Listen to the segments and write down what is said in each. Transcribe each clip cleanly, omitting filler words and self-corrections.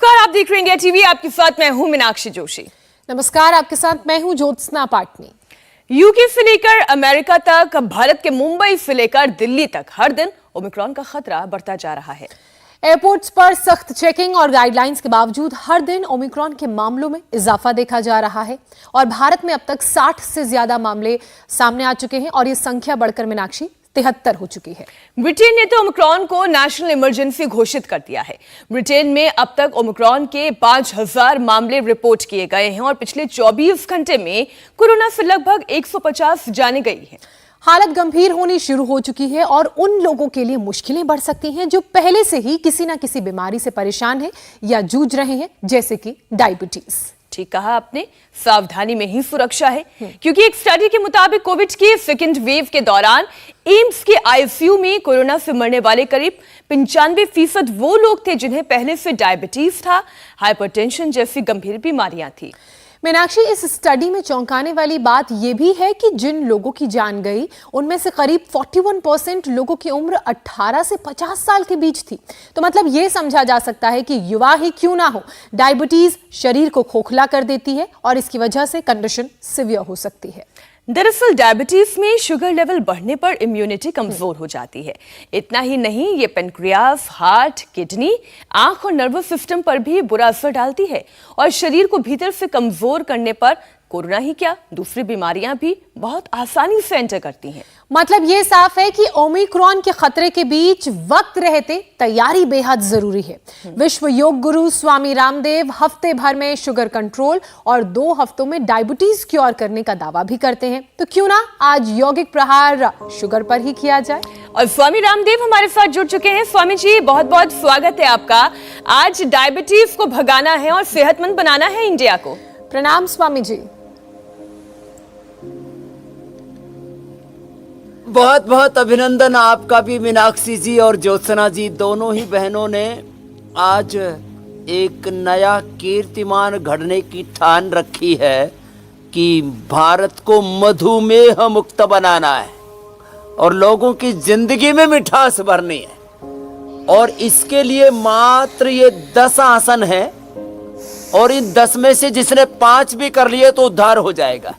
नमस्कार, आप देख रहे हैं इंडिया टीवी। आपके साथ मैं हूं मीनाक्षी जोशी। नमस्कार, आपके साथ मैं हूं ज्योत्सना पाटनी। यूके से लेकर अमेरिका तक, भारत के मुंबई से लेकर दिल्ली तक हर दिन ओमिक्रॉन का खतरा बढ़ता जा रहा है। एयरपोर्ट्स पर सख्त चेकिंग और गाइडलाइंस के बावजूद हर दिन ओमिक्रॉन के मामलों में इजाफा देखा जा रहा है और भारत में अब तक 60 से ज्यादा मामले सामने आ चुके हैं और ये संख्या बढ़कर मीनाक्षी 73 हो चुकी है। ब्रिटेन ने तो ओमिक्रॉन को नेशनल इमरजेंसी घोषित कर दिया है। ब्रिटेन में अब तक ओमिक्रॉन के 5000 मामले रिपोर्ट किए गए हैं और पिछले 24 घंटे में कोरोना से लगभग 150 जाने गई है। हालत गंभीर होनी शुरू हो चुकी है और उन लोगों के लिए मुश्किलें बढ़ सकती हैं जो पहले से ही किसी ना किसी बीमारी से परेशान हैं या जूझ रहे हैं, जैसे कि डायबिटीज। ठीक कहा आपने, सावधानी में ही सुरक्षा है, क्योंकि एक स्टडी के मुताबिक कोविड के सेकेंड वेव के दौरान एम्स के आईसीयू में कोरोना से मरने वाले करीब 95% वो लोग थे जिन्हें पहले से डायबिटीज था, हाइपरटेंशन जैसी गंभीर बीमारियां थी। मीनाक्षी, इस स्टडी में चौंकाने वाली बात यह भी है कि जिन लोगों की जान गई उनमें से करीब 41% लोगों की उम्र 18 से 50 साल के बीच थी। तो मतलब यह समझा जा सकता है कि युवा ही क्यों ना हो, डायबिटीज शरीर को खोखला कर देती है और इसकी वजह से कंडीशन सीवियर हो सकती है। दरअसल डायबिटीज में शुगर लेवल बढ़ने पर इम्यूनिटी कमजोर हो जाती है। इतना ही नहीं, ये पेनक्रियास, हार्ट, किडनी, आंख और नर्वस सिस्टम पर भी बुरा असर डालती है और शरीर को भीतर से कमजोर करने पर कोरोना ही क्या, दूसरी बीमारियां भी बहुत आसानी से एंटर करती हैं। मतलब ये साफ है कि ओमिक्रॉन के खतरे के बीच वक्त रहते तैयारी बेहद जरूरी है। विश्व योग गुरु स्वामी रामदेव हफ्ते भर में शुगर कंट्रोल और 2 हफ्तों में डायबिटीज क्योर करने का दावा भी करते हैं। तो क्यों ना आज यौगिक प्रहार शुगर पर ही किया जाए। और स्वामी रामदेव हमारे साथ जुड़ चुके हैं। स्वामी जी, बहुत बहुत स्वागत है आपका। आज डायबिटीज को भगाना है और सेहतमंद बनाना है इंडिया को। प्रणाम स्वामी जी। बहुत बहुत अभिनंदन आपका भी मीनाक्षी जी और ज्योत्सना जी, दोनों ही बहनों ने आज एक नया कीर्तिमान गढ़ने की ठान रखी है कि भारत को मधुमेह मुक्त बनाना है और लोगों की जिंदगी में मिठास भरनी है। और इसके लिए मात्र ये 10 आसन है और इन 10 में से जिसने 5 भी कर लिए तो उद्धार हो जाएगा।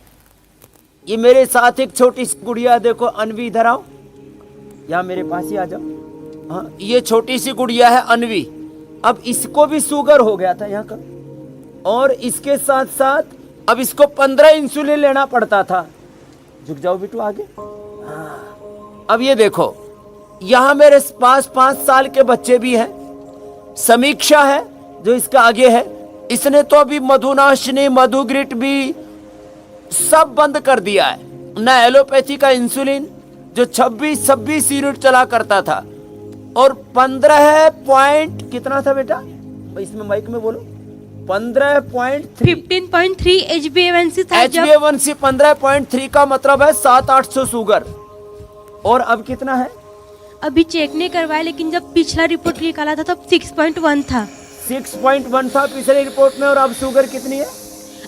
ये मेरे साथ एक छोटी सी गुड़िया, देखो अनवी, इधर आओ, यहाँ मेरे पास ही आ जाओ। हाँ, ये छोटी सी गुड़िया है अनवी। अब इसको भी शुगर हो गया था यहाँ का, और इसके साथ साथ अब इसको 15 इंसुलिन लेना पड़ता था। झुक जाओ बेटू आगे। हाँ, अब ये देखो, यहाँ मेरे पास 5 साल के बच्चे भी हैं। समीक्षा है जो इसका आगे है, इसने तो अभी मधुनाशिनी, मधुग्रिट भी सब बंद कर दिया है। न एलोपैथी का इंसुलिन जो 26 यूनिट चला करता था, और 15 पॉइंट कितना था बेटा, इसमें माइक में बोलो, 15.3 HbA1c था। HbA1c 15.3 का मतलब है 700-800 शुगर। और अब कितना है? अभी चेक नहीं करवाया, लेकिन जब पिछला रिपोर्ट निकाला था तब 6.1 था। 6.1 था पिछले रिपोर्ट में। और अब शुगर कितनी है?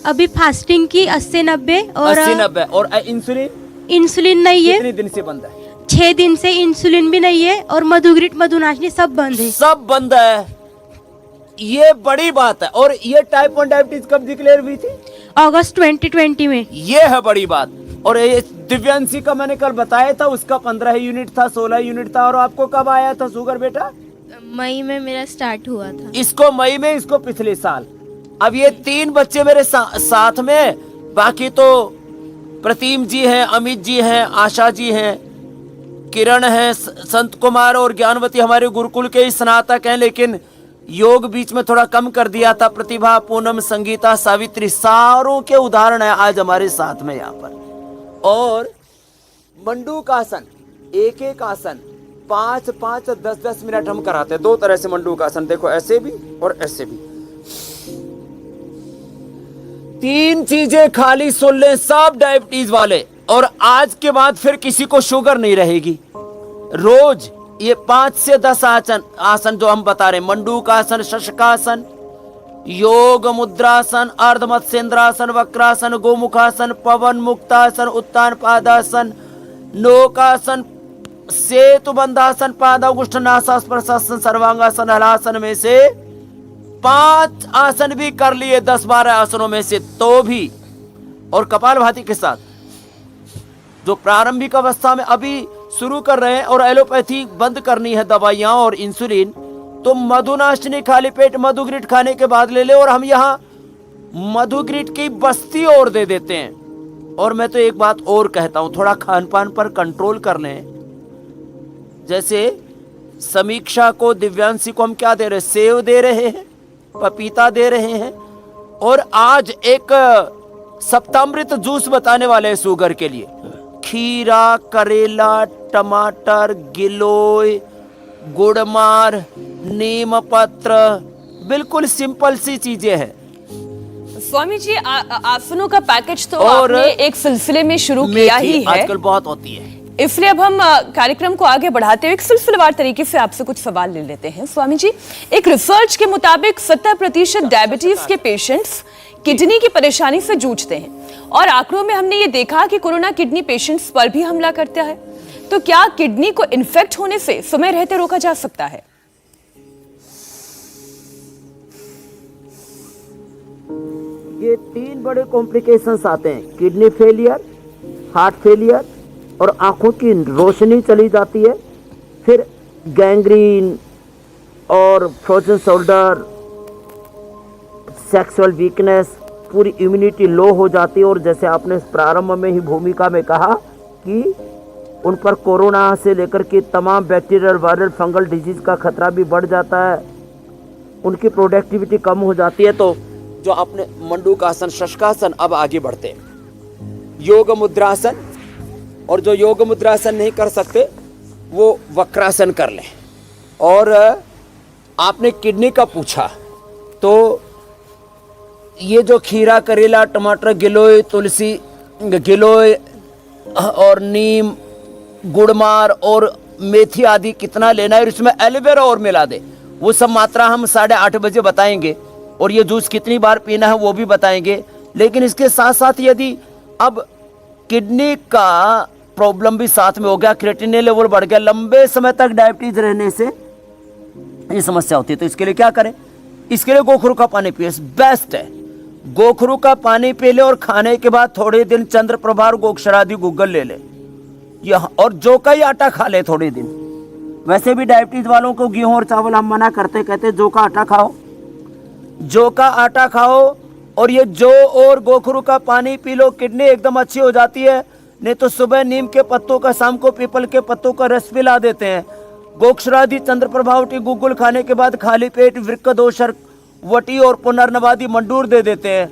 अभी फास्टिंग की 80-90 और 80-90। और इंसुलिन नहीं है। कितने दिन से बंद है? 6 दिन से इंसुलिन भी नहीं है और मधुग्रिट, मधुनाशिनी सब बंद है। सब बंद है। ये बड़ी बात है। और ये टाइप 1 डायबिटीज कब डिक्लेयर हुई थी? अगस्त 2020 में। ये है बड़ी बात। और ये दिव्यांशी का मैंने कल बताया था, उसका 15 यूनिट था, 16 यूनिट था। और आपको कब आया था शुगर बेटा? मई में मेरा स्टार्ट हुआ था। इसको मई में, इसको पिछले साल। अब ये 3 बच्चे मेरे साथ में, बाकी तो प्रतिम जी हैं, अमित जी हैं, आशा जी हैं, किरण हैं, संत कुमार और ज्ञानवती हमारे गुरुकुल के स्नातक हैं। लेकिन योग बीच में थोड़ा कम कर दिया था। प्रतिभा, पूनम, संगीता, सावित्री, सारों के उदाहरण है आज हमारे साथ में यहाँ पर। और मंडूक आसन, एक आसन 5-5, 10-10 मिनट हम कराते हैं। 2 तरह से मंडूक आसन, देखो ऐसे भी और ऐसे भी। 3 चीजें खाली सुन ले सब डायबिटीज वाले, और आज के बाद फिर किसी को शुगर नहीं रहेगी। रोज ये 5 से 10 आसन जो हम बता रहे, मंडूक आसन, शशकासन, योग मुद्रासन, अर्धमत्स्येंद्रासन, वक्रासन, गोमुखासन, पवन मुक्तासन, उत्तान पादासन, नौकासन, सेतु बंधासन, पादांगुष्ठ नासासन, सर्वांगासन, हलासन में से 5 आसन भी कर लिए 10-12 आसनों में से तो भी, और कपालभाति के साथ जो प्रारंभिक अवस्था में अभी शुरू कर रहे हैं और एलोपैथी बंद करनी है दवाइयां और इंसुलिन, तो मधुनाशिनी खाली पेट मधुग्रिट खाने के बाद ले ले, और हम यहाँ मधुग्रिट की बस्ती और दे देते हैं। और मैं तो एक बात और कहता हूं, थोड़ा खान पान पर कंट्रोल कर लें। जैसे समीक्षा को, दिव्यांशी को हम क्या दे रहे हैं? सेव दे रहे हैं, पपीता दे रहे हैं, और आज एक सप्तामृत जूस बताने वाले हैं शुगर के लिए। खीरा, करेला, टमाटर, गिलोय, गुड़मार, नीम पत्र, बिल्कुल सिंपल सी चीजें हैं। स्वामी जी, आसनों का पैकेज तो और आपने एक सिलसिले में शुरू किया ही है, आजकल बहुत होती है, इसलिए अब हम कार्यक्रम को आगे बढ़ाते हुए एक सिलसिलेवार तरीके से आपसे कुछ सवाल ले लेते हैं। स्वामी जी, एक रिसर्च के मुताबिक 70% डायबिटीज के पेशेंट्स किडनी की परेशानी से जूझते हैं, और आंकड़ों में हमने ये देखा कि कोरोना किडनी पेशेंट्स पर भी हमला करता है। तो क्या किडनी को इन्फेक्ट होने से समय रहते रोका जा सकता है? ये 3 बड़े कॉम्प्लिकेशंस आते हैं, किडनी फेलियर, हार्ट फेलियर, और आंखों की रोशनी चली जाती है, फिर गैंग्रीन और फ्रोजन शोल्डर, सेक्सुअल वीकनेस, पूरी इम्यूनिटी लो हो जाती है। और जैसे आपने प्रारंभ में ही भूमिका में कहा कि उन पर कोरोना से लेकर के तमाम बैक्टीरियल, वायरल, फंगल डिजीज का खतरा भी बढ़ जाता है, उनकी प्रोडक्टिविटी कम हो जाती है। तो जो आपने मंडूकासन, शशकासन, अब आगे बढ़ते हैं योग मुद्रासन, और जो योग मुद्रासन नहीं कर सकते वो वक्रासन कर लें। और आपने किडनी का पूछा, तो ये जो खीरा, करेला, टमाटर, गिलोय, तुलसी, गिलोय और नीम, गुड़मार और मेथी आदि कितना लेना है, और इसमें एलोवेरा और मिला दे, वो सब मात्रा हम 8:30 बजे बताएंगे, और ये जूस कितनी बार पीना है वो भी बताएंगे। लेकिन इसके साथ साथ यदि अब किडनी का प्रॉब्लम भी साथ में हो गया, क्रिएटिनिन लेवल बढ़ गया, लंबे समय तक डायबिटीज रहने से ये समस्या होती है, तो इसके लिए क्या करें? इसके लिए गोखरू का पानी पिए, बेस्ट है। गोखरू का पानी पी ले, और खाने के बाद थोड़े दिन चंद्र प्रभार, गोक्षरादि गूगल ले ले, और जौ का ही आटा खा ले थोड़े दिन। वैसे भी डायबिटीज वालों को गेहूं और चावल हम मना करते, कहते जौ का आटा खाओ, जौ का आटा खाओ, और ये जौ और गोखरू का पानी पी लो, किडनी एकदम अच्छी हो जाती है। नहीं तो सुबह नीम के पत्तों का, शाम को पीपल के पत्तों का रस पिला देते हैं। गोक्षरादि, चंद्र प्रभावटी गूगल खाने के बाद खाली पेट वृक्क दोषर, वटी और पुनर्नवादी मंडूर दे देते हैं,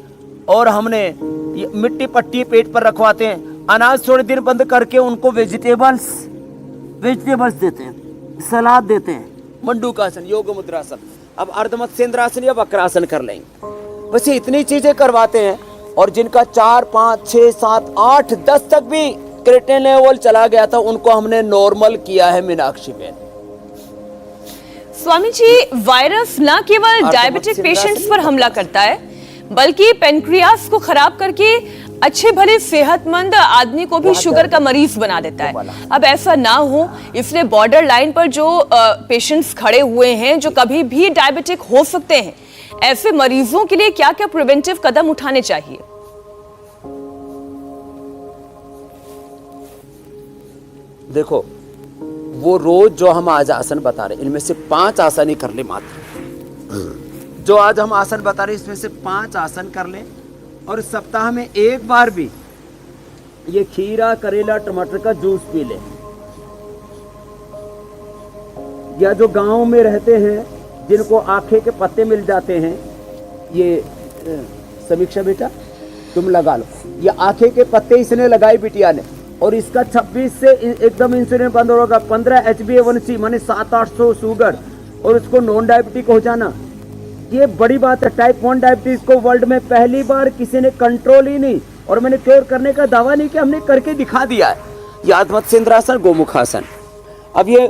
और हमने मिट्टी पट्टी पेट पर रखवाते हैं। अनाज थोड़े दिन बंद करके उनको वेजिटेबल्स देते हैं, सलाद देते हैं। मंडूकासन, योग मुद्रासन। अब अर्धमत्स्येंद्रासन या वक्रासन कर लेंगे। बस ये इतनी चीजें करवाते हैं, और जिनका 4, 5, 6, 7, 8, 10 तक भी क्रिएटिनिन लेवल चला गया था, उनको हमने नॉर्मल किया है मीनाक्षी बेन। स्वामी जी, वायरस न केवल डायबिटिक पेशेंट्स पर हमला करता है, बल्कि पेनक्रियास को खराब करके अच्छे भले सेहतमंद आदमी को भी शुगर का मरीज बना देता है। अब ऐसा ना हो, इसलिए बॉर्डर लाइन पर जो पेशेंट्स खड़े हुए हैं, जो कभी भी डायबिटिक हो सकते हैं, ऐसे मरीजों के लिए क्या क्या प्रिवेंटिव कदम उठाने चाहिए? देखो, वो रोज जो हम आज आसन बता रहे, इनमें से 5 आसन ही कर ले मात्र। जो आज हम आसन बता रहे, इसमें से 5 आसन कर ले, और सप्ताह में एक बार भी ये खीरा, करेला, टमाटर का जूस पी ले। या जो गांव में रहते हैं, जिनको आखे के पत्ते मिल जाते हैं, ये समीक्षा बेटा तुम लगा लो, ये आखे के पत्ते इसने लगाई बिटिया ने, और इसका 26 से एकदम इंसुलिन बंद होगा, 15 HbA1c माने 700-800 शुगर, और उसको नॉन डायबिटिक हो जाना, ये बड़ी बात है। टाइप 1 डायबिटीज को वर्ल्ड में पहली बार किसी ने कंट्रोल ही नहीं, और मैंने क्योर करने का दावा नहीं किया, हमने करके दिखा दिया है। यादमत्स्येंद्रासन, गोमुखासन। अब ये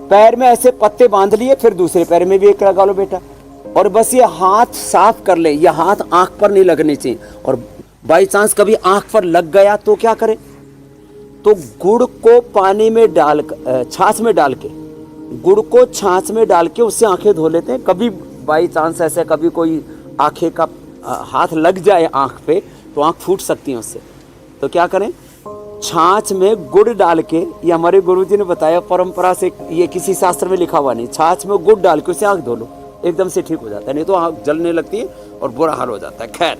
पैर में ऐसे पत्ते बांध लिए, फिर दूसरे पैर में भी एक लगा लो बेटा, और बस ये हाथ साफ कर ले। ये हाथ आंख पर नहीं लगने चाहिए, और बाई चांस कभी आंख पर लग गया तो क्या करें? तो गुड़ को पानी में डाल, छाछ में डाल के, गुड़ को छाछ में डाल के उससे आंखें धो लेते हैं। कभी बाई चांस ऐसे कभी कोई आंखें का हाथ लग जाए आंख पे तो आंख फूट सकती है उससे, तो क्या करें, छाछ में गुड़ डाल के, ये हमारे गुरुजी ने बताया परंपरा से, ये किसी शास्त्र में लिखा हुआ नहीं, छाछ में गुड़ डाल के उसे आंख धो लो, एकदम से ठीक हो जाता है, नहीं तो आंख जलने लगती है और बुरा हाल हो जाता है। खैर,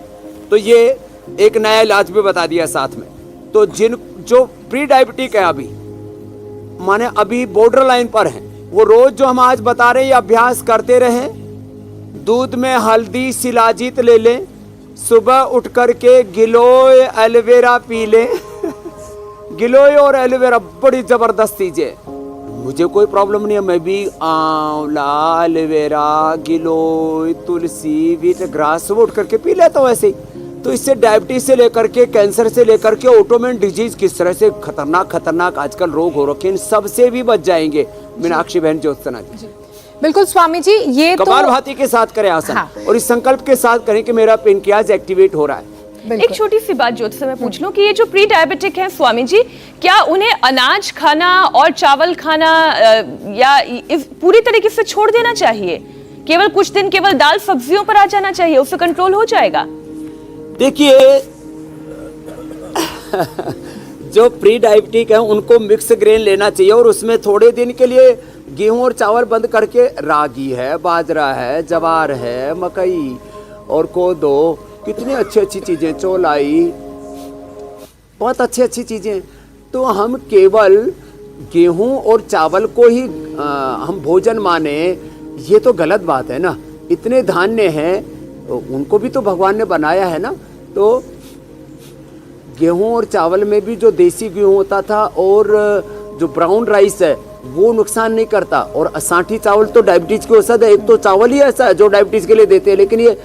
तो ये एक नया इलाज भी बता दिया साथ में। तो जो प्री डायबिटिक है अभी, माने अभी बॉर्डर लाइन पर है, वो रोज जो हम आज बता रहे हैं अभ्यास करते रहें। दूध में हल्दी शिलाजीत ले लें, सुबह उठ करके गिलोय एलोवेरा पी लें। गिलोय और एलोवेरा बड़ी जबरदस्त चीजें, मुझे कोई प्रॉब्लम नहीं है, मैं भी आंवला एलोवेरा गिलोय तुलसी व्हीट ग्रास सब उठ करके पी लेता हूँ ऐसे ही। तो इससे डायबिटीज से लेकर के कैंसर से लेकर के ऑटोइम्यून डिजीज, किस तरह से खतरनाक आजकल रोग हो रखे हैं, सबसे भी बच जाएंगे मीनाक्षी बहन ज्योत्सना जी। बिल्कुल स्वामी जी, ये कपालभाति के साथ करें आसन, हाँ। और इस संकल्प के साथ करें कि मेरा पेनक्रियाज एक्टिवेट हो रहा है। एक छोटी सी बात ज्योत्सना मैं पूछ लूं कि ये जो प्री डायबिटिक है स्वामी जी, क्या उन्हें अनाज खाना और चावल खाना या पूरी तरीके से छोड़ देना चाहिए, केवल कुछ दिन केवल दाल सब्जियों पर आ जाना चाहिए, उससे कंट्रोल हो जाएगा? देखिए जो प्री डायबिटिक है उनको मिक्स ग्रेन लेना चाहिए, और उसमें थोड़े दिन के लिए गेहूं और चावल बंद करके रागी है, बाजरा है, जवार है, मकई और कोदो, कितनी अच्छी चीजें, चौलाई, बहुत अच्छी चीजें। तो हम केवल गेहूं और चावल को ही हम भोजन माने, ये तो गलत बात है ना। इतने धान्य हैं, उनको भी तो भगवान ने बनाया है ना। तो गेहूं और चावल में भी जो देसी गेहूं होता था और जो ब्राउन राइस है वो नुकसान नहीं करता, और असांठी चावल तो डायबिटीज की औषध है। एक तो चावल ही ऐसा है जो डायबिटीज के लिए देते हैं, लेकिन ये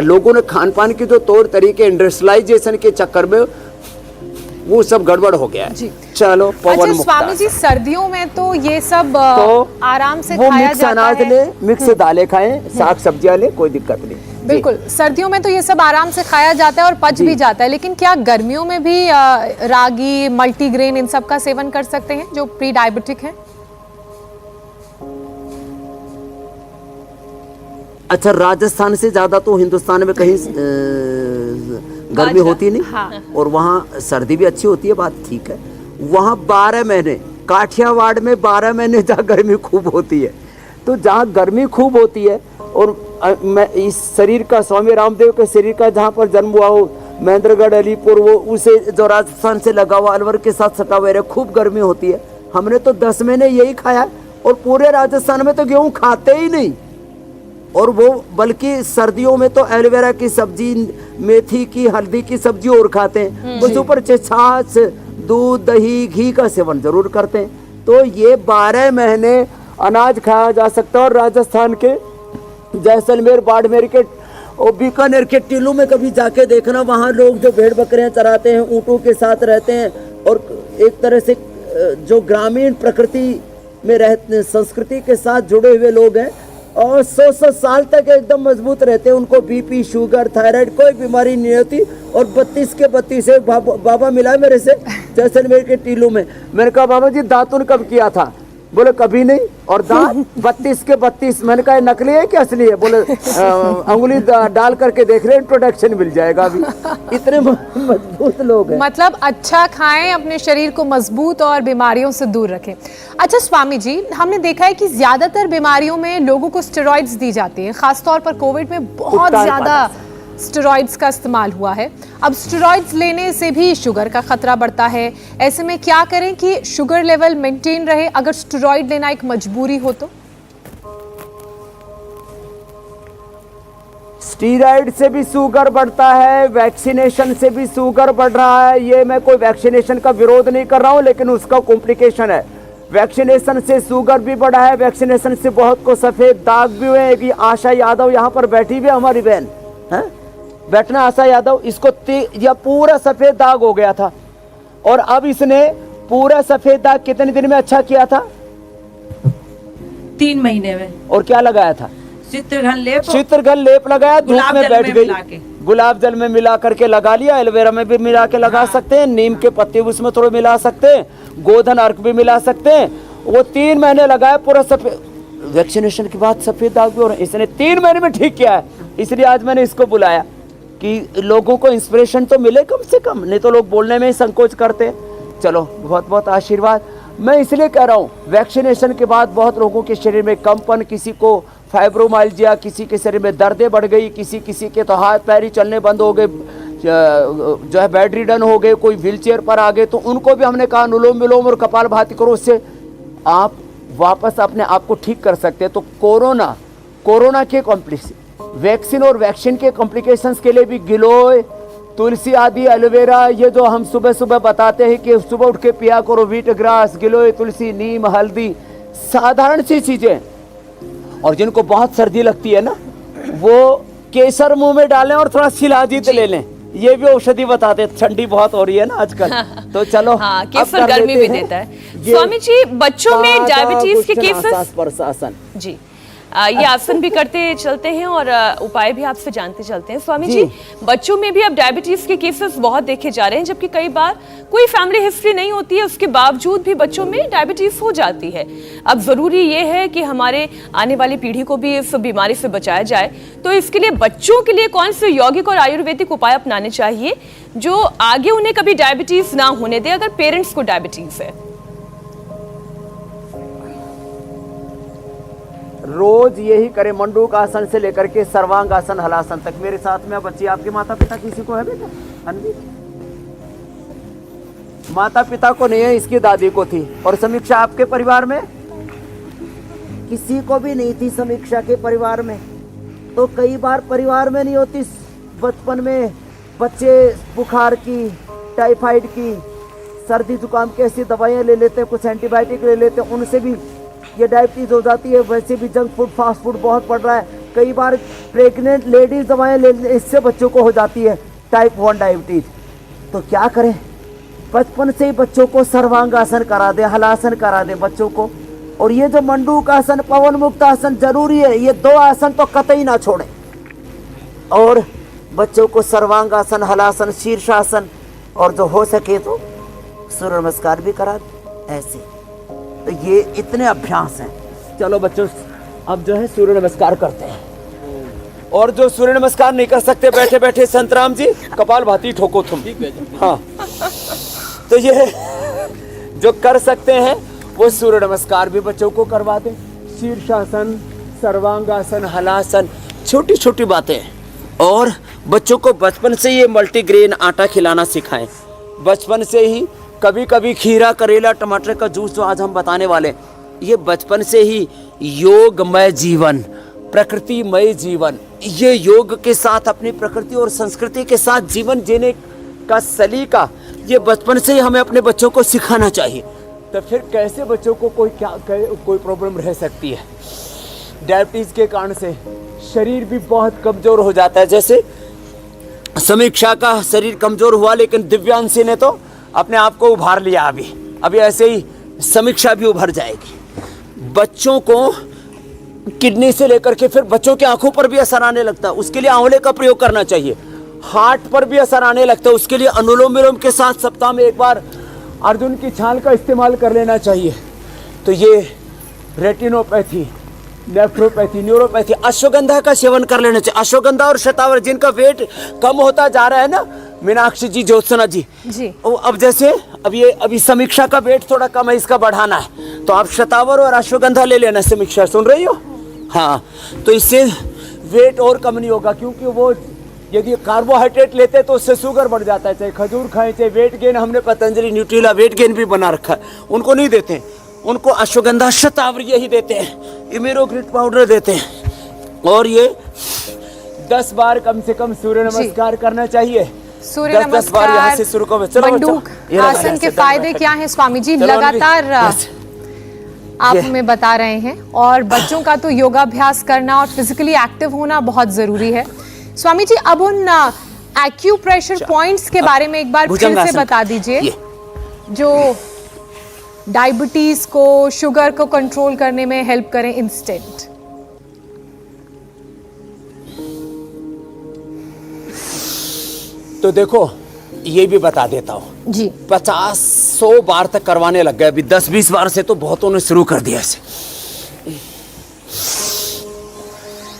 लोगों ने खान पान के जो तौर तरीके इंडस्ट्रियलाइजेशन के चक्कर में वो सब गड़बड़ हो गया है जी। चलो पवन अच्छा स्वामी जी, सर्दियों में तो ये सब तो आराम से वो खाया मिक्स जाता अनाज है, ले, मिक्स दालें खाएं, साग सब्जियां ले, कोई दिक्कत नहीं। बिल्कुल सर्दियों में तो ये सब आराम से खाया जाता है और पच भी जाता है, लेकिन क्या गर्मियों में भी रागी मल्टीग्रेन इन सब का सेवन कर सकते हैं जो प्री डायबिटिक है? अच्छा, राजस्थान से ज्यादा तो हिंदुस्तान में कहीं गर्मी होती नहीं, हाँ। और वहाँ सर्दी भी अच्छी होती है, बात ठीक है। वहाँ 12 महीने, काठियावाड़ में 12 महीने जहाँ गर्मी खूब होती है। तो जहाँ गर्मी खूब होती है, और मैं इस शरीर का, स्वामी रामदेव के शरीर का जहाँ पर जन्म हुआ हो, महेंद्रगढ़ अलीपुर, वो उसे जो राजस्थान से लगा हुआ अलवर के साथ सटा हुआ है, खूब गर्मी होती है। हमने तो 10 महीने यही खाया, और पूरे राजस्थान में तो गेहूँ खाते ही नहीं, और वो बल्कि सर्दियों में तो एलोवेरा की सब्जी, मेथी की, हल्दी की सब्जी और खाते हैं। उस ऊपर छाछ, दूध, दही, घी का सेवन जरूर करते हैं। तो ये 12 महीने अनाज खाया जा सकता है। और राजस्थान के जैसलमेर, बाड़मेर के और बीकानेर के टीलों में कभी जाके देखना, वहाँ लोग जो भेड़ बकरियां चराते हैं, ऊँटों के साथ रहते हैं, और एक तरह से जो ग्रामीण प्रकृति में रहते, संस्कृति के साथ जुड़े हुए लोग हैं, और 100 साल तक एकदम मजबूत रहते हैं। उनको बीपी, शुगर, थायराइड कोई बीमारी नहीं होती। और 32 के 32 एक बाबा मिला मेरे से जैसलमेर के टीलू में। मैंने कहा बाबा जी दातुन कब किया था? बोले कभी नहीं। और दांत 32 के 32। मैंने कहा नकली है कि असली है? बोले अंगुली डाल करके देख रहे, इंट्रोडक्शन मिल जाएगा अभी। इतने मजबूत लोग हैं। मतलब अच्छा खाएं, अपने शरीर को मजबूत और बीमारियों से दूर रखें। अच्छा स्वामी जी, हमने देखा है कि ज्यादातर बीमारियों में लोगों को स्टेरॉइड्स दी जाती हैं, खासतौर पर कोविड में बहुत ज्यादा स्टेरॉइड्स का इस्तेमाल हुआ है। अब स्टेरॉइड्स लेने से भी शुगर का खतरा बढ़ता है। ऐसे में क्या करें कि शुगर लेवल मेंटेन रहे अगर स्टेरॉइड लेना एक मजबूरी हो तो? स्टीरॉइड से भी शुगर बढ़ता है, वैक्सीनेशन से भी शुगर बढ़ रहा है। ये मैं कोई वैक्सीनेशन का विरोध नहीं कर रहा हूं, लेकिन उसका कॉम्प्लिकेशन है। वैक्सीनेशन से शुगर भी बढ़ा है, वैक्सीनेशन से बहुत को सफेद दाग भी हुए हैं। कि आशा यादव यहाँ पर बैठी भी हमारी बहन है, बैठना आशा यादव, इसको यह पूरा सफेद दाग हो गया था, और अब इसने पूरा सफेद दाग कितने दिन में अच्छा किया था? 3 महीने में। और क्या लगाया था? चित्रघन लेप लगाया, धूप में बैठ गई, गुलाब जल में मिला करके लगा लिया, एलोवेरा में भी मिला के लगा सकते हैं, नीम के पत्ते उसमें थोड़े मिला सकते हैं, गोधन अर्क भी मिला सकते हैं। वो 3 महीने लगाया, पूरा सफेद वैक्सीनेशन के बाद सफेद दाग भी हो रहे हैं। इसने 3 महीने में ठीक किया है, इसलिए आज मैंने इसको बुलाया कि लोगों को इंस्पिरेशन तो मिले कम से कम, नहीं तो लोग बोलने में ही संकोच करते हैं। चलो बहुत बहुत आशीर्वाद। मैं इसलिए कह रहा हूँ वैक्सीनेशन के बाद बहुत लोगों के शरीर में कंपन, किसी को फाइब्रोमाइल्जिया, किसी के शरीर में दर्दें बढ़ गई, किसी के तो हाथ पैर ही चलने बंद हो गए, जो है बेड रिडन हो गए, कोई व्हीलचेयर पर आ गए, तो उनको भी हमने कहा अनुलोम विलोम और कपालभाति करो, उससे आप वापस अपने आप को ठीक कर सकते हैं। तो कोरोना के वैक्सीन और वैक्सीन के कॉम्प्लिकेशंस के लिए भी गिलोय, तुलसी आदि, एलोवेरा, ये जो हम सुबह सुबह बताते हैं कि सुबह उठ के पिया करो, व्हीट ग्रास, गिलोय, तुलसी, नीम, हल्दी, साधारण सी चीजें। और जिनको बहुत सर्दी लगती है ना, वो केसर मुंह में डालें और थोड़ा शिलाजीत ले लें, ये भी औषधि बताते हैं। ठंडी बहुत हो रही है ना आजकल, तो चलो हाँ, केसर गर्मी भी देता है। स्वामी जी, बच्चों में डायबिटीज के केसेस जी ये आसन भी करते चलते हैं और उपाय भी आपसे जानते चलते हैं। स्वामी जी, बच्चों में भी अब डायबिटीज के केसेस बहुत देखे जा रहे हैं, जबकि कई बार कोई फैमिली हिस्ट्री नहीं होती है, उसके बावजूद भी बच्चों में डायबिटीज हो जाती है। अब जरूरी ये है कि हमारे आने वाली पीढ़ी को भी इस बीमारी से बचाया जाए, तो इसके लिए बच्चों के लिए कौन से यौगिक और आयुर्वेदिक उपाय अपनाने चाहिए जो आगे उन्हें कभी डायबिटीज ना होने दे, अगर पेरेंट्स को डायबिटीज है? रोज यही करें, मंडूक आसन से लेकर के सर्वांग आसन, हलासन तक। मेरे साथ में बच्चे, आपके माता पिता किसी को है बेटा? अनवी माता पिता को नहीं है, इसकी दादी को थी। और समीक्षा आपके परिवार में किसी को भी नहीं थी, समीक्षा के परिवार में। तो कई बार परिवार में नहीं होती, बचपन में बच्चे बुखार की, टाइफाइड की, सर्दी जुकाम की ऐसी दवाइयाँ ले लेते हैं, कुछ एंटीबायोटिक ले लेते हैं, उनसे भी ये डायबिटीज हो जाती है। वैसे भी जंक फूड, फास्ट फूड बहुत बढ़ रहा है। कई बार प्रेग्नेंट लेडीज दवाएं लेने, इससे बच्चों को हो जाती है टाइप 1 डायबिटीज। तो क्या करें, बचपन से ही बच्चों को सर्वांगासन करा दे, हलासन करा दे बच्चों को। और ये जो मंडूक आसन, पवन मुक्त आसन जरूरी है, ये 2 आसन तो कतई ना छोड़े। और बच्चों को सर्वांगासन, हलासन, शीर्षासन, और जो हो सके तो सूर्य नमस्कार भी करा दे ऐसे। तो ये इतने अभ्यास हैं। चलो बच्चों, अब जो है सूर्य नमस्कार करते हैं। और जो सूर्य नमस्कार नहीं कर सकते, बैठे बैठे संतराम जी कपालभाति ठोको तुम। हाँ, तो ये जो कर सकते हैं वो सूर्य नमस्कार भी बच्चों को करवा दें। शीर्षासन, सर्वांगासन, हलासन, छोटी छोटी बातें। और बच्चों को बचपन से ये मल्टीग्रेन आटा खिलाना सिखाएं, बचपन से ही। कभी कभी खीरा, करेला, टमाटर का जूस जो आज हम बताने वाले, ये बचपन से ही योगमय जीवन, प्रकृतिमय जीवन, ये योग के साथ अपनी प्रकृति और संस्कृति के साथ जीवन जीने का सलीका, ये बचपन से ही हमें अपने बच्चों को सिखाना चाहिए। तो फिर कैसे बच्चों को कोई प्रॉब्लम रह सकती है? डायबिटीज के कारण से शरीर भी बहुत कमजोर हो जाता है। जैसे समीक्षा का शरीर कमजोर हुआ, लेकिन दिव्यांशी ने तो अपने आप को उभार लिया। अभी ऐसे ही समीक्षा भी उभर जाएगी। बच्चों को किडनी से लेकर के फिर बच्चों की आंखों पर भी असर आने लगता है, उसके लिए आंवले का प्रयोग करना चाहिए। हार्ट पर भी असर आने लगता है, उसके लिए अनुलोम विलोम के साथ सप्ताह में 1 बार अर्जुन की छाल का इस्तेमाल कर लेना चाहिए। तो ये रेटिनोपैथी, नेफ्रोपैथी, न्यूरोपैथी, अश्वगंधा का सेवन कर लेना चाहिए। अश्वगंधा और शतावर, जिनका वेट कम होता जा रहा है ना, मीनाक्षी जी, ज्योत्सना जी, अब जैसे अभी समीक्षा का वेट थोड़ा कम है, इसका बढ़ाना है, तो आप शतावर और अश्वगंधा ले लेना। समीक्षा सुन रही हो? हाँ, तो इससे वेट और कम नहीं होगा, क्योंकि वो यदि कार्बोहाइड्रेट लेते तो उससे शुगर बढ़ जाता है। चाहे खजूर खाएं, चाहे वेट गेन, हमने पतंजलि न्यूट्रीला वेट गेन भी बना रखा है, उनको नहीं देते। उनको अश्वगंधा, शतावर यही देते हैं, इमिरोग्रिट पाउडर देते हैं। और ये 10 बार कम से कम सूर्य नमस्कार करना चाहिए। सूर्य नमस्कार, मंडूक आसन के फायदे क्या हैं स्वामी जी? लगातार आप हमें बता रहे हैं, और बच्चों का तो योगाभ्यास करना और फिजिकली एक्टिव होना बहुत जरूरी है। स्वामी जी, अब उन एक्यूप्रेशर पॉइंट्स के बारे में एक बार फिर से बता दीजिए, जो डायबिटीज को, शुगर को कंट्रोल करने में हेल्प करें इंस्टेंट। तो देखो, ये भी बता देता हूँ जी, 50-100 बार तक करवाने लग गए। अभी 10-20 बार से तो बहुतों ने शुरू कर दिया इसे।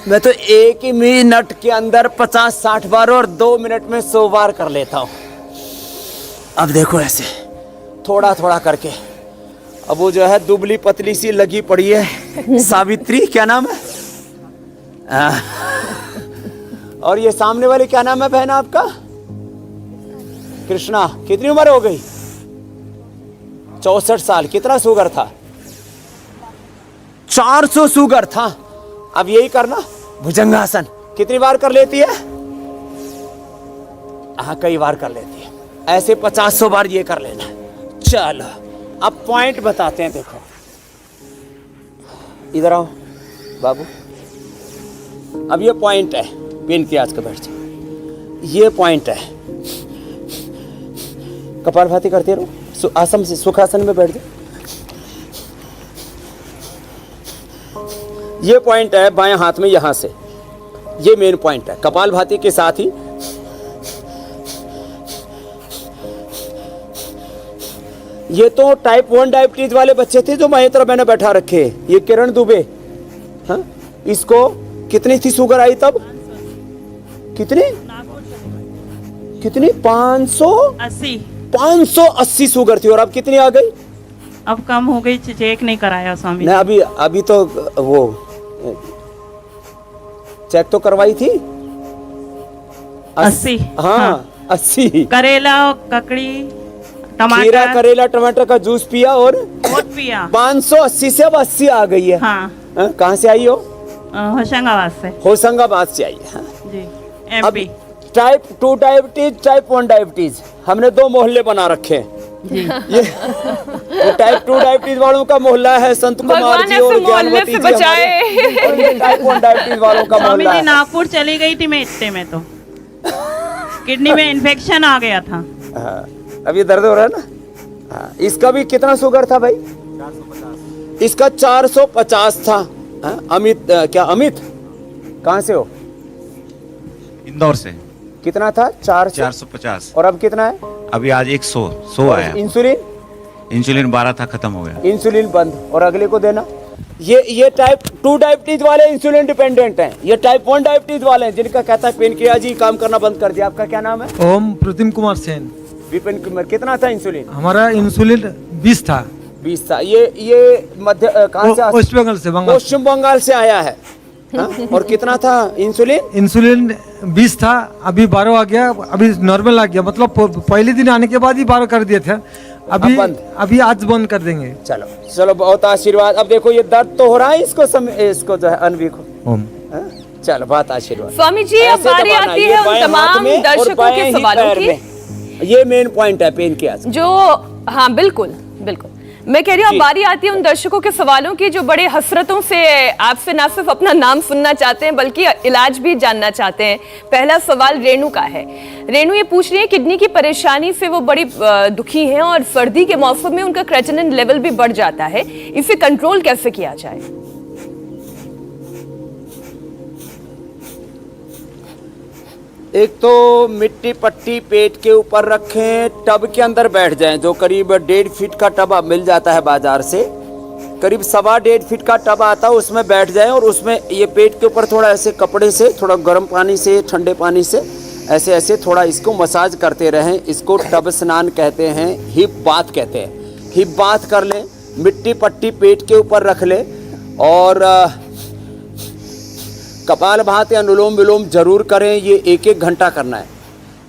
मैं तो एक ही मिनट के अंदर 50-60 बार और 2 मिनट में 100 बार कर लेता हूँ। अब देखो ऐसे थोड़ा थोड़ा करके। अब वो जो है दुबली पतली सी लगी पड़ी है सावित्री, क्या नाम है? और ये सामने वाली क्या नाम है बहन आपका? कृष्णा। कितनी उम्र हो गई? 64 साल। कितना शुगर था? 400 शुगर था। अब यही करना भुजंगासन। कितनी बार कर लेती है? हाँ, कई बार कर लेती है। ऐसे 50-100 बार ये कर लेना। चलो अब पॉइंट बताते हैं। देखो इधर आओ बाबू। अब ये पॉइंट है, पेन की आज का बैठ जाओ। ये पॉइंट है, कपालभाति करते रहो, आसन से सुखासन में बैठ जाओ। ये पॉइंट है बाएं हाथ में, यहां से ये मेन पॉइंट है। कपालभाति के साथ ही ये तो टाइप 1 डायबिटीज वाले बच्चे थे जो महेंद्र मैंने बैठा रखे। ये किरण दुबे, हाँ, इसको कितनी थी शुगर आई तब? कितनी कितनी? 580 शुगर थी। और अब कितनी आ गई? अब कम हो गई, चेक नहीं कराया स्वामी। नहीं, अभी तो वो चेक तो करवाई थी। 80। हाँ 80। करेला, ककड़ी, टमाटर, खीरा, करेला, टमाटर का जूस पिया और बहुत पिया। 580 से अब 80 आ गई है। हाँ। कहाँ से आई हो? होशंगाबाद से। होशंगाबाद से आई है। हाँ। जी, अब MP. Type 2 diabetes, type 1 diabetes, हमने 2 मोहल्ले बना रखे हैं। ये टाइप 2 डायबिटीज वालों का मोहल्ला है संत कुमार जी और ज्ञानवती जी हमारे। और ये टाइप 1 डायबिटीज वालों का स्वामी मोहल्ला जी है। नागपुर चली गई थी मैं इतने में, तो किडनी में इन्फेक्शन आ गया था। हाँ, अभी दर्द हो रहा है ना? हाँ, इसका भी कितना शुगर था भाई? 450। इसका 450 था। हाँ, अमित क्या अमित कहाँ से हो? इंदौर से। कितना था? 450। और अब कितना है? अभी आज 100 आया। इंसुलिन 12 था, खत्म हो गया। इंसुलिन बंद। और अगले को देना। ये टाइप 2 डायबिटीज वाले इंसुलिन डिपेंडेंट हैं। ये टाइप 1 डायबिटीज वाले हैं जिनका कहता है पेनक्रियाज जी काम करना बंद कर दिया। आपका क्या नाम है? ओम प्रतिम कुमार सेन। विपिन कुमार। कितना था इंसुलिन? हमारा इंसुलिन 20 था। 20 था। ये मध्य कहाँ से? वेस्ट बंगाल से। पश्चिम बंगाल से आया है। हाँ? और कितना था इंसुलिन? इंसुलिन 20 था, अभी 12 आ गया। अभी नॉर्मल आ गया, मतलब पहले दिन आने के बाद ही 12 कर दिए थे। अभी आज बंद कर देंगे। चलो चलो, बहुत आशीर्वाद। अब देखो ये दर्द तो हो रहा है इसको जो है अनवी को। ओम। हाँ? चलो, बहुत आशीर्वाद। स्वामी जी, अब ऐसे बारी दबाना, आती ये है उन बाएं हाथ तमाम में और दर्शकों बाएं के ही सवालों पैर की में। ये मेन पॉइंट है पेन की आज जो, हाँ बिल्कुल बिल्कुल, मैं कह रही हूँ बारी आती है उन दर्शकों के सवालों की जो बड़े हसरतों से आपसे ना सिर्फ अपना नाम सुनना चाहते हैं बल्कि इलाज भी जानना चाहते हैं। पहला सवाल रेणु का है। रेणु ये पूछ रही है किडनी की परेशानी से वो बड़ी दुखी हैं और सर्दी के मौसम में उनका क्रेटिनिन लेवल भी बढ़ जाता है, इसे कंट्रोल कैसे किया जाए? एक तो मिट्टी पट्टी पेट के ऊपर रखें, टब के अंदर बैठ जाएं, जो करीब 1.5 फीट का टब मिल जाता है बाजार से, करीब 1.25 फीट का टब आता है, उसमें बैठ जाएं और उसमें ये पेट के ऊपर थोड़ा ऐसे कपड़े से, थोड़ा गर्म पानी से, ठंडे पानी से ऐसे ऐसे थोड़ा इसको मसाज करते रहें। इसको टब स्नान कहते हैं, हिप बाथ कहते हैं। हिप बाथ कर लें, मिट्टी पट्टी पेट के ऊपर रख लें और कपालभाति अनुलोम विलोम जरूर करें। ये 1-1 घंटा करना है।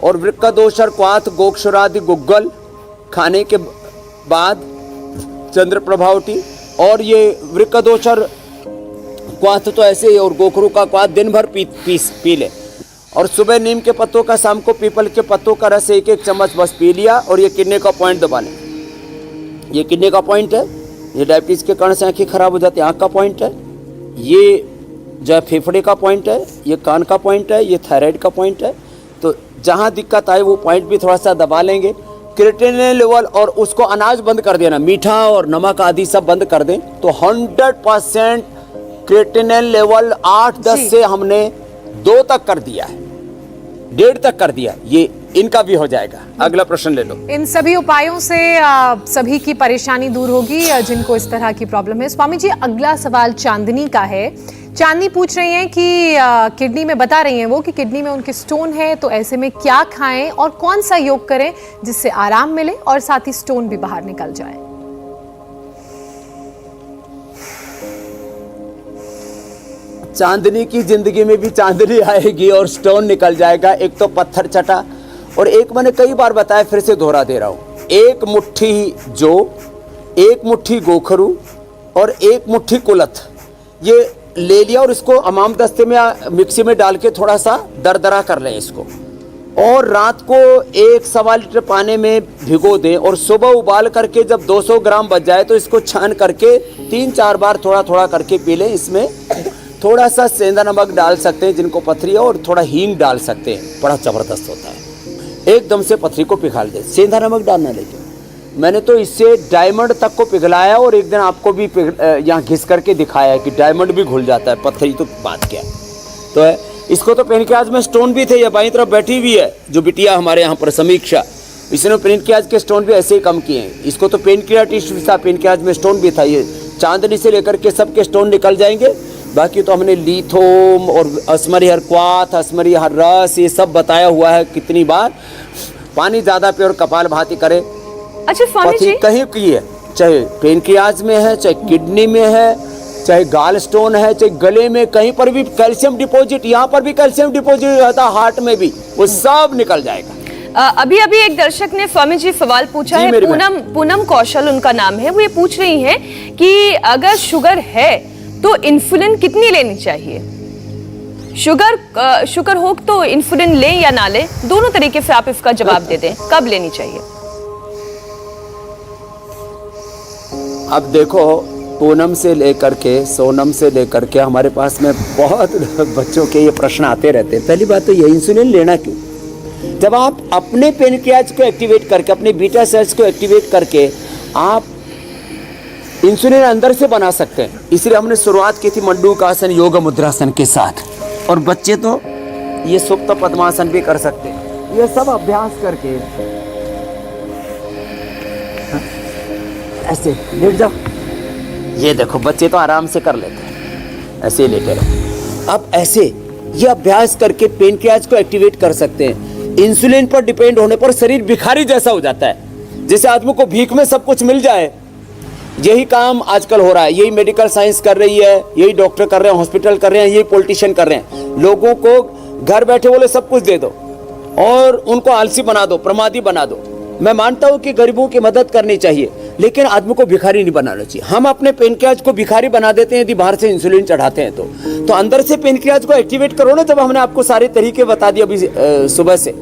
और वृक्कदोषर क्वाथ गोक्षरादि गुग्गल खाने के बाद चंद्र प्रभावटी, और ये वृक्कदोषर क्वाथ तो ऐसे ही, और गोखरू का क्वाथ दिन भर पी ले। और सुबह नीम के पत्तों का, शाम को पीपल के पत्तों का रस 1-1 चम्मच बस पी लिया। और ये किडनी का पॉइंट दबा लें। ये किडनी का पॉइंट है। ये डायबिटीज के कारण से आँखें खराब हो जाती है, आँख का पॉइंट है। ये जो है फेफड़े का पॉइंट है, ये कान का पॉइंट है, ये थायराइड का पॉइंट है। तो जहाँ दिक्कत आए वो पॉइंट भी थोड़ा सा दबा लेंगे। क्रिएटिनिन लेवल और उसको अनाज बंद कर देना, मीठा और नमक आदि सब बंद कर दें तो 100% क्रिएटिनिन लेवल 8-10 से हमने 2 तक कर दिया है। 1.5 तक कर दिया, ये इनका भी हो जाएगा। अगला प्रश्न ले लो। इन सभी उपायों से सभी की परेशानी दूर होगी जिनको इस तरह की प्रॉब्लम है। स्वामी जी, अगला सवाल चांदनी का है। चांदनी पूछ रही हैं कि किडनी में, बता रही हैं वो कि किडनी में उनके स्टोन है, तो ऐसे में क्या खाएं और कौन सा योग करें जिससे आराम मिले और साथ ही स्टोन भी बाहर निकल जाए। चांदनी की जिंदगी में भी चांदनी आएगी और स्टोन निकल जाएगा। एक तो पत्थर चटा, और एक मैंने कई बार बताया, फिर से दोहरा दे रहा हूं, 1 मुट्ठी जौ, 1 मुट्ठी गोखरू और 1 मुट्ठी कुलथ, ये ले लिया और इसको अमाम दस्ते में मिक्सी में डाल के थोड़ा सा दरदरा कर लें इसको, और रात को 1-1.25 लीटर पानी में भिगो दें और सुबह उबाल करके जब 200 ग्राम बच जाए तो इसको छान करके 3-4 बार थोड़ा थोड़ा करके पी लें। इसमें थोड़ा सा सेंधा नमक डाल सकते हैं जिनको पथरी है, और थोड़ा हींग डाल सकते हैं, बड़ा ज़बरदस्त होता है, एकदम से पथरी को पिघाल दे। सेंधा नमक डालना, लेकिन मैंने तो इससे डायमंड तक को पिघलाया और एक दिन आपको भी यहाँ घिस करके दिखाया कि डायमंड भी घुल जाता है, पत्थरी तो बात क्या तो है। इसको तो पेनक्रियाज में स्टोन भी थे, ये बाईं तरफ बैठी हुई है जो बिटिया हमारे यहाँ पर समीक्षा, इसने पेनक्रियाज के स्टोन भी ऐसे ही कम किए हैं। इसको तो पेनक्रियाटिस था, पेनक्रियाज में स्टोन भी था। ये चांदनी से लेकर के सबके स्टोन निकल जाएंगे। बाकी तो हमने लीथोम और असमरी हर क्वाथ, असमरी हर रस, ये सब बताया हुआ है कितनी बार। पानी ज़्यादा पे और कपाल भाती करे। अच्छा स्वामी जी, कहीं की है, चाहे पेनक्रियाज में है, चाहे किडनी में है, चाहे गाल स्टोन है, चाहे गले में, कहीं पर भी कैल्शियम डिपॉजिट, यहाँ पर भी कैल्शियम डिपॉजिट रहता है, हार्ट में भी, वो सब निकल जाएगा। अभी एक दर्शक ने स्वामी जी सवाल पूछा है, पूनम कौशल उनका नाम है, वो ये पूछ रही हैं कि अगर शुगर है तो इंसुलिन कितनी लेनी चाहिए? शुगर हो तो इंसुलिन लें या ना लें, दोनों तरीके से आप इसका जवाब दे दें, कब लेनी चाहिए? अब देखो, पूनम से लेकर के सोनम से लेकर के हमारे पास में बहुत बच्चों के ये प्रश्न आते रहते हैं। पहली बात तो ये, इंसुलिन लेना क्यों? जब आप अपने पेनक्रियाज को एक्टिवेट करके, अपने बीटा सेल्स को एक्टिवेट करके आप इंसुलिन अंदर से बना सकते हैं। इसलिए हमने शुरुआत की थी मंडूकासन योग मुद्रासन के साथ, और बच्चे तो ये सुप्त पद्मासन भी कर सकते हैं। ये सब अभ्यास करके ऐसे लेट जाओ, ये देखो बच्चे तो आराम से कर लेते हैं, ऐसे लेटे रहो। अब ऐसे ये अभ्यास करके पेनक्रियाज को एक्टिवेट कर सकते हैं। इंसुलिन पर डिपेंड होने पर शरीर भिखारी जैसा हो जाता है, जैसे आदमी को भीख में सब कुछ मिल जाए। यही काम आजकल हो रहा है, यही मेडिकल साइंस कर रही है, यही डॉक्टर कर रहे हैं, हॉस्पिटल कर रहे हैं, यही पॉलिटिशियन कर रहे हैं। लोगों को घर बैठे बोले सब कुछ दे दो और उनको आलसी बना दो, प्रमादी बना दो। मैं मानता हूं कि गरीबों की मदद करनी चाहिए, लेकिन आदमी को भिखारी नहीं बनाना चाहिए। हम अपने पेनक्रियाज को भिखारी बना देते हैं यदि बाहर से इंसुलिन चढ़ाते हैं तो अंदर से पेनक्रियाज को एक्टिवेट करो ना। जब हमने आपको सारे तरीके बता दिए अभी सुबह से,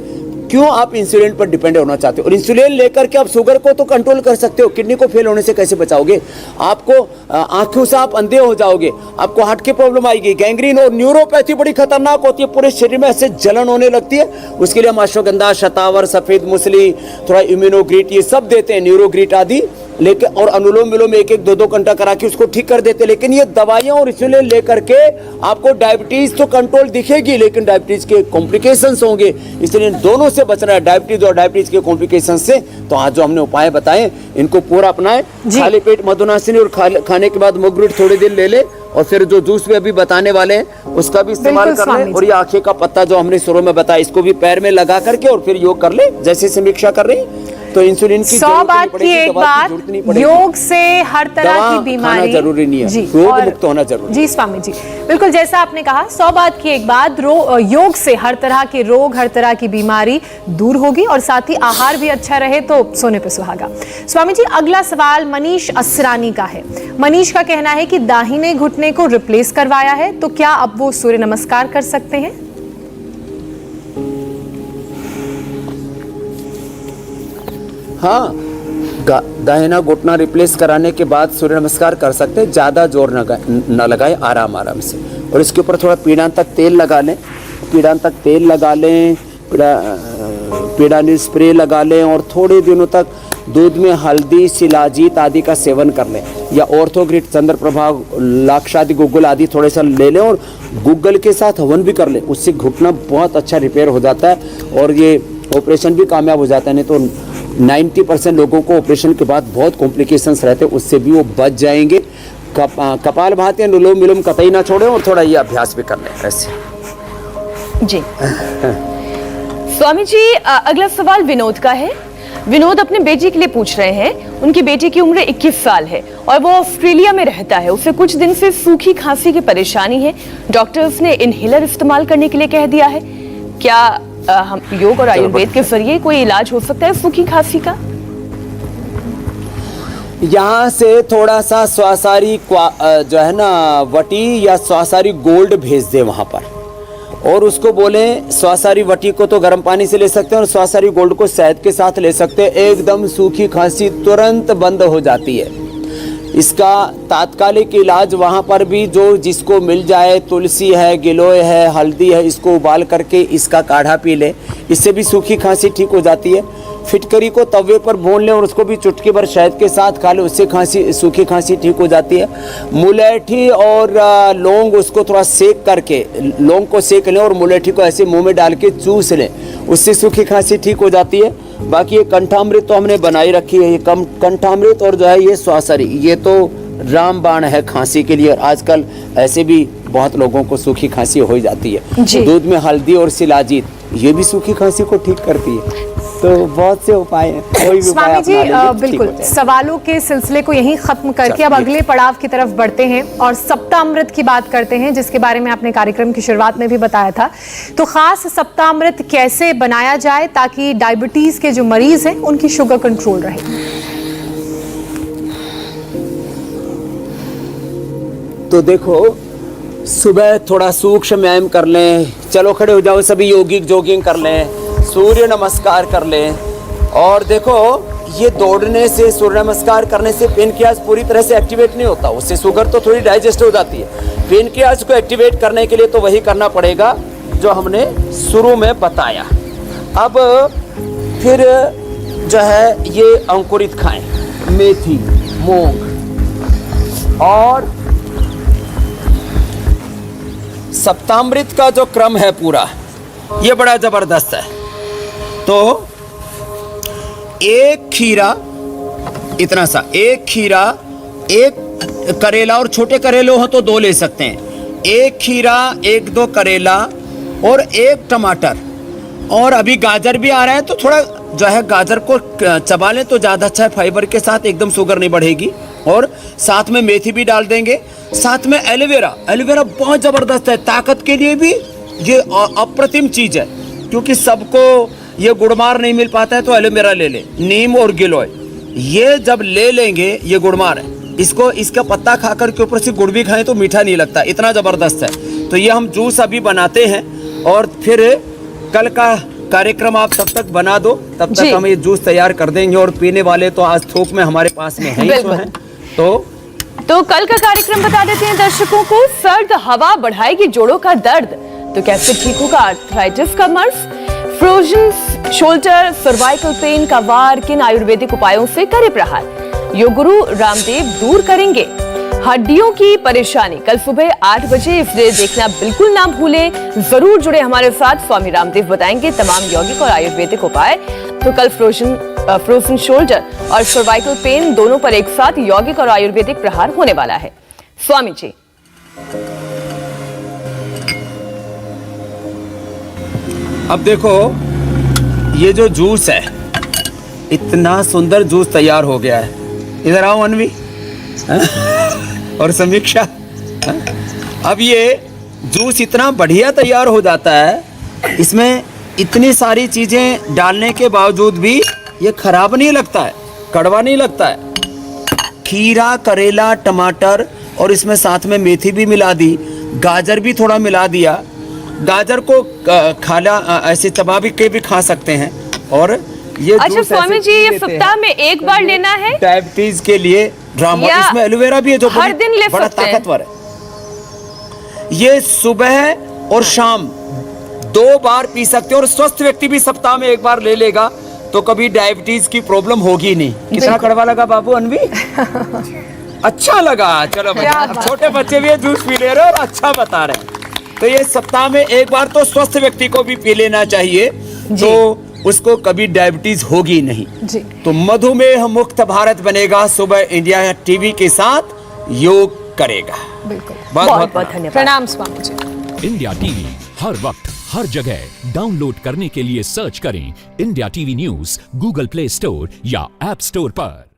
क्यों आप इंसुलिन पर डिपेंड होना चाहते हो? और इंसुलिन लेकर के आप शुगर को तो कंट्रोल कर सकते हो, किडनी को फेल होने से कैसे बचाओगे? आपको आंखों से आप अंधे हो जाओगे, आपको हार्ट की प्रॉब्लम आएगी, गैंग्रीन और न्यूरोपैथी बड़ी खतरनाक होती है, पूरे शरीर में ऐसे जलन होने लगती है। उसके लिए हम अश्वगंधा, शतावर, सफेद मूसली, थोड़ा इम्यूनोग्रीट, ये सब देते हैं, न्यूरोग्रीट आदि लेके, और अनुलोम विलोम 1-1, 2-2 घंटा करा के उसको ठीक कर देते हैं। लेकिन ये दवाइयां और इंसुलिन लेकर के आपको डायबिटीज तो कंट्रोल दिखेगी, लेकिन डायबिटीज के कॉम्प्लिकेशंस होंगे। इसलिए दोनों से बचना है, डायबिटीज और डायबिटीज के कॉम्प्लिकेशन से। तो आज जो हमने उपाय बताए इनको पूरा अपनाएं। खाली पेट मधुनासिनी और खाने के बाद मुगरूट थोड़ी देर ले ले, और फिर जो जूस भी अभी बताने वाले हैं उसका भी इस्तेमाल कर ले। और ये आंखें का पत्ता जो हमने शुरू में बताया, इसको भी पैर में लगा करके और फिर योग कर ले, जैसे समीक्षा कर रही। तो इंसुलिन की 100 बात की एक बात, योग से हर तरह की बीमारी जरूरी नहीं है, रोग मुक्त होना जरूरी। जी स्वामी जी, बिल्कुल जैसा आपने कहा, 100 बात की एक बात, योग से हर तरह के रोग, हर तरह की बीमारी दूर होगी, और साथ ही आहार भी अच्छा रहे तो सोने पे सुहागा। स्वामी जी, अगला सवाल मनीष असरानी का है। मनीष का कहना है कि दाहिने घुटने को रिप्लेस करवाया है, तो क्या अब वो सूर्य नमस्कार कर सकते हैं? हाँ, दाहिना घुटना रिप्लेस कराने के बाद सूर्य नमस्कार कर सकते हैं। ज़्यादा जोर न लगाएं, आराम से। और इसके ऊपर थोड़ा पीड़ान तक तेल लगा लें, पीड़ानी स्प्रे लगा लें, और थोड़े दिनों तक दूध में हल्दी, शिलाजीत आदि का सेवन कर लें, या ऑर्थोग्रिड, चंद्रप्रभा, लाक्षादि, गुग्गल आदि थोड़े सा ले लें और गुग्गल के साथ हवन भी कर लें। उससे घुटना बहुत अच्छा रिपेयर हो जाता है और ये ऑपरेशन भी कामयाब हो जाता है। नहीं तो 90% लोगों को ऑपरेशन के बाद बहुत कॉम्प्लिकेशंस रहते हैं, उससे भी वो बच जाएंगे। कपाल भाती, अनुलोम विलोम कतई ना छोड़ें और थोड़ा ये अभ्यास भी कर लें ऐसे। जी स्वामी जी, अगला सवाल विनोद का है। विनोद अपने बेटी के लिए पूछ रहे हैं। उनकी बेटी की उम्र 21 साल है और वो ऑस्ट्रेलिया में रहता है। उसे कुछ दिन से सूखी खांसी की परेशानी है। डॉक्टर्स ने इनहेलर इस्तेमाल करने के लिए कह दिया है। क्या हम योग और आयुर्वेद के जरिए कोई इलाज हो सकता है सूखी खांसी का? यहाँ से थोड़ा सा स्वासारी जो है ना वटी या स्वासारी गोल्ड भेज दे वहाँ पर, और उसको बोलें स्वासारी वटी को तो गर्म पानी से ले सकते हैं और स्वासारी गोल्ड को शहद के साथ ले सकते हैं। एकदम सूखी खांसी तुरंत बंद हो जाती है। इसका तात्कालिक इलाज वहाँ पर भी जो जिसको मिल जाए, तुलसी है, गिलोय है, हल्दी है, इसको उबाल करके इसका काढ़ा पी ले, इससे भी सूखी खांसी ठीक हो जाती है। फिटकरी को तवे पर भून लें और उसको भी चुटकी भर शहद के साथ खा लें, उससे खांसी, सूखी खांसी ठीक हो जाती है। मुलेठी और लौंग, उसको थोड़ा सेक करके, लौंग को सेक लें और मुलेठी को ऐसे मुंह में डाल के चूस लें, उससे सूखी खांसी ठीक हो जाती है। बाकी ये कंठामृत तो हमने बनाई रखी है, ये कंठामृत और जो है ये स्वासारी, ये तो रामबाण है खांसी के लिए। और आजकल ऐसे भी बहुत लोगों को सूखी खांसी हो जाती है। दूध में हल्दी और शिलाजीत, ये भी सूखी खांसी को ठीक करती है। तो बहुत से उपाय हैं, कोई भी उपाय स्वामी जी अपना लेंगे तो ठीक बिल्कुल हो जाएगा। सवालों के सिलसिले को यहीं खत्म करके अब अगले पड़ाव की तरफ बढ़ते हैं और सप्तामृत की बात करते हैं, जिसके बारे में आपने कार्यक्रम की शुरुआत में भी बताया था। तो खास सप्तामृत कैसे बनाया जाए ताकि डायबिटीज के जो मरीज हैं उनकी शुगर कंट्रोल रहे? तो देखो, सुबह थोड़ा सूक्ष्म व्यायाम कर लें, चलो खड़े हो जाओ, सभी योगिक जॉगिंग कर लें, सूर्य नमस्कार कर लें। और देखो, ये दौड़ने से, सूर्य नमस्कार करने से पेनक्रियाज पूरी तरह से एक्टिवेट नहीं होता, उससे शुगर तो थोड़ी डाइजेस्ट हो जाती है। पेनक्रियाज को एक्टिवेट करने के लिए तो वही करना पड़ेगा जो हमने शुरू में बताया। अब फिर जो है ये अंकुरित खाएं, मेथी, मूंग। और सप्तामृत का जो क्रम है पूरा, ये बड़ा जबरदस्त है। तो एक खीरा, इतना सा, एक खीरा, एक करेला, और छोटे करेले हो तो 2 ले सकते हैं। एक खीरा, 1-2 करेला और 1 टमाटर। और अभी गाजर भी आ रहा है तो थोड़ा जो है गाजर को चबा लें तो ज़्यादा अच्छा है, फाइबर के साथ एकदम शुगर नहीं बढ़ेगी। और साथ में मेथी भी डाल देंगे, साथ में एलोवेरा। एलोवेरा बहुत ज़बरदस्त है, ताकत के लिए भी ये अप्रतिम चीज़ है, क्योंकि सबको ये गुड़मार नहीं मिल पाता है तो एलोवेरा ले लें। नीम और गिलोय, ये जब ले लेंगे, ये गुड़मार है, इसको, इसका पत्ता खाकर के ऊपर से गुड़ भी खाएं तो मीठा नहीं लगता, इतना ज़बरदस्त है। तो ये हम जूस अभी बनाते हैं और फिर कल का कार्यक्रम आप तब तक बना दो, तब तक हम ये जूस तैयार कर देंगे। और पीने वाले तो आज थोक में हमारे पास में है ही हैं। तो कल का कार्यक्रम बता देते हैं दर्शकों को। सर्द हवा बढ़ाएगी जोड़ों का दर्द, तो कैसे ठीक होगा आर्थराइटिस का मर्ज? फ्रोजन शोल्डर, सर्वाइकल पेन का वार किन आयुर्वेदिक उपायों से करे प्रहार? योग गुरु रामदेव दूर करेंगे हड्डियों की परेशानी। कल सुबह 8 बजे, इसलिए देखना बिल्कुल ना भूलें। जरूर जुड़े हमारे साथ, स्वामी रामदेव बताएंगे तमाम यौगिक और आयुर्वेदिक उपाय। तो कल फ्रोजन शोल्डर और सर्वाइकल पेन दोनों पर एक साथ यौगिक और आयुर्वेदिक प्रहार होने वाला है। स्वामी जी, अब देखो, ये जो जूस है, इतना सुंदर जूस तैयार हो गया है। इधर आओ अनवी और समीक्षा। अब ये जूस इतना बढ़िया तैयार हो जाता है, इसमें इतनी सारी चीजें डालने के बावजूद भी ये खराब नहीं लगता है, कड़वा नहीं लगता है। खीरा, करेला, टमाटर और इसमें साथ में मेथी भी मिला दी, गाजर भी थोड़ा मिला दिया। गाजर को खाला ऐसे चबा के भी खा सकते हैं। और ये अच्छा स्वामी जी, ये सप्ताह में एक बार लेना है डायबिटीज के लिए ड्रामा। इसमें एलोवेरा भी है जो हर दिन ले बड़ा सकते हैं। ताकतवर है। ये सुबह और शाम 2 बार पी सकते हैं और स्वस्थ व्यक्ति भी सप्ताह में 1 बार ले लेगा तो कभी डायबिटीज की प्रॉब्लम होगी नहीं। कितना कड़वा लगा बाबू अनवी? अच्छा लगा। चलो भाई, अब छोटे बच्चे भी जूस पी ले रहे और अच्छा बता रहे। तो ये सप्ताह में एक बार तो स्वस्थ व्यक्ति को भी पी लेना चाहिए, तो उसको कभी डायबिटीज होगी नहीं जी। तो मधुमेह मुक्त भारत बनेगा। सुबह इंडिया टीवी के साथ योग करेगा। बिल्कुल। बहुत बहुत धन्यवाद। प्रणाम स्वामी जी। इंडिया टीवी हर वक्त हर जगह डाउनलोड करने के लिए सर्च करें India TV news Google play store या ऐप स्टोर पर।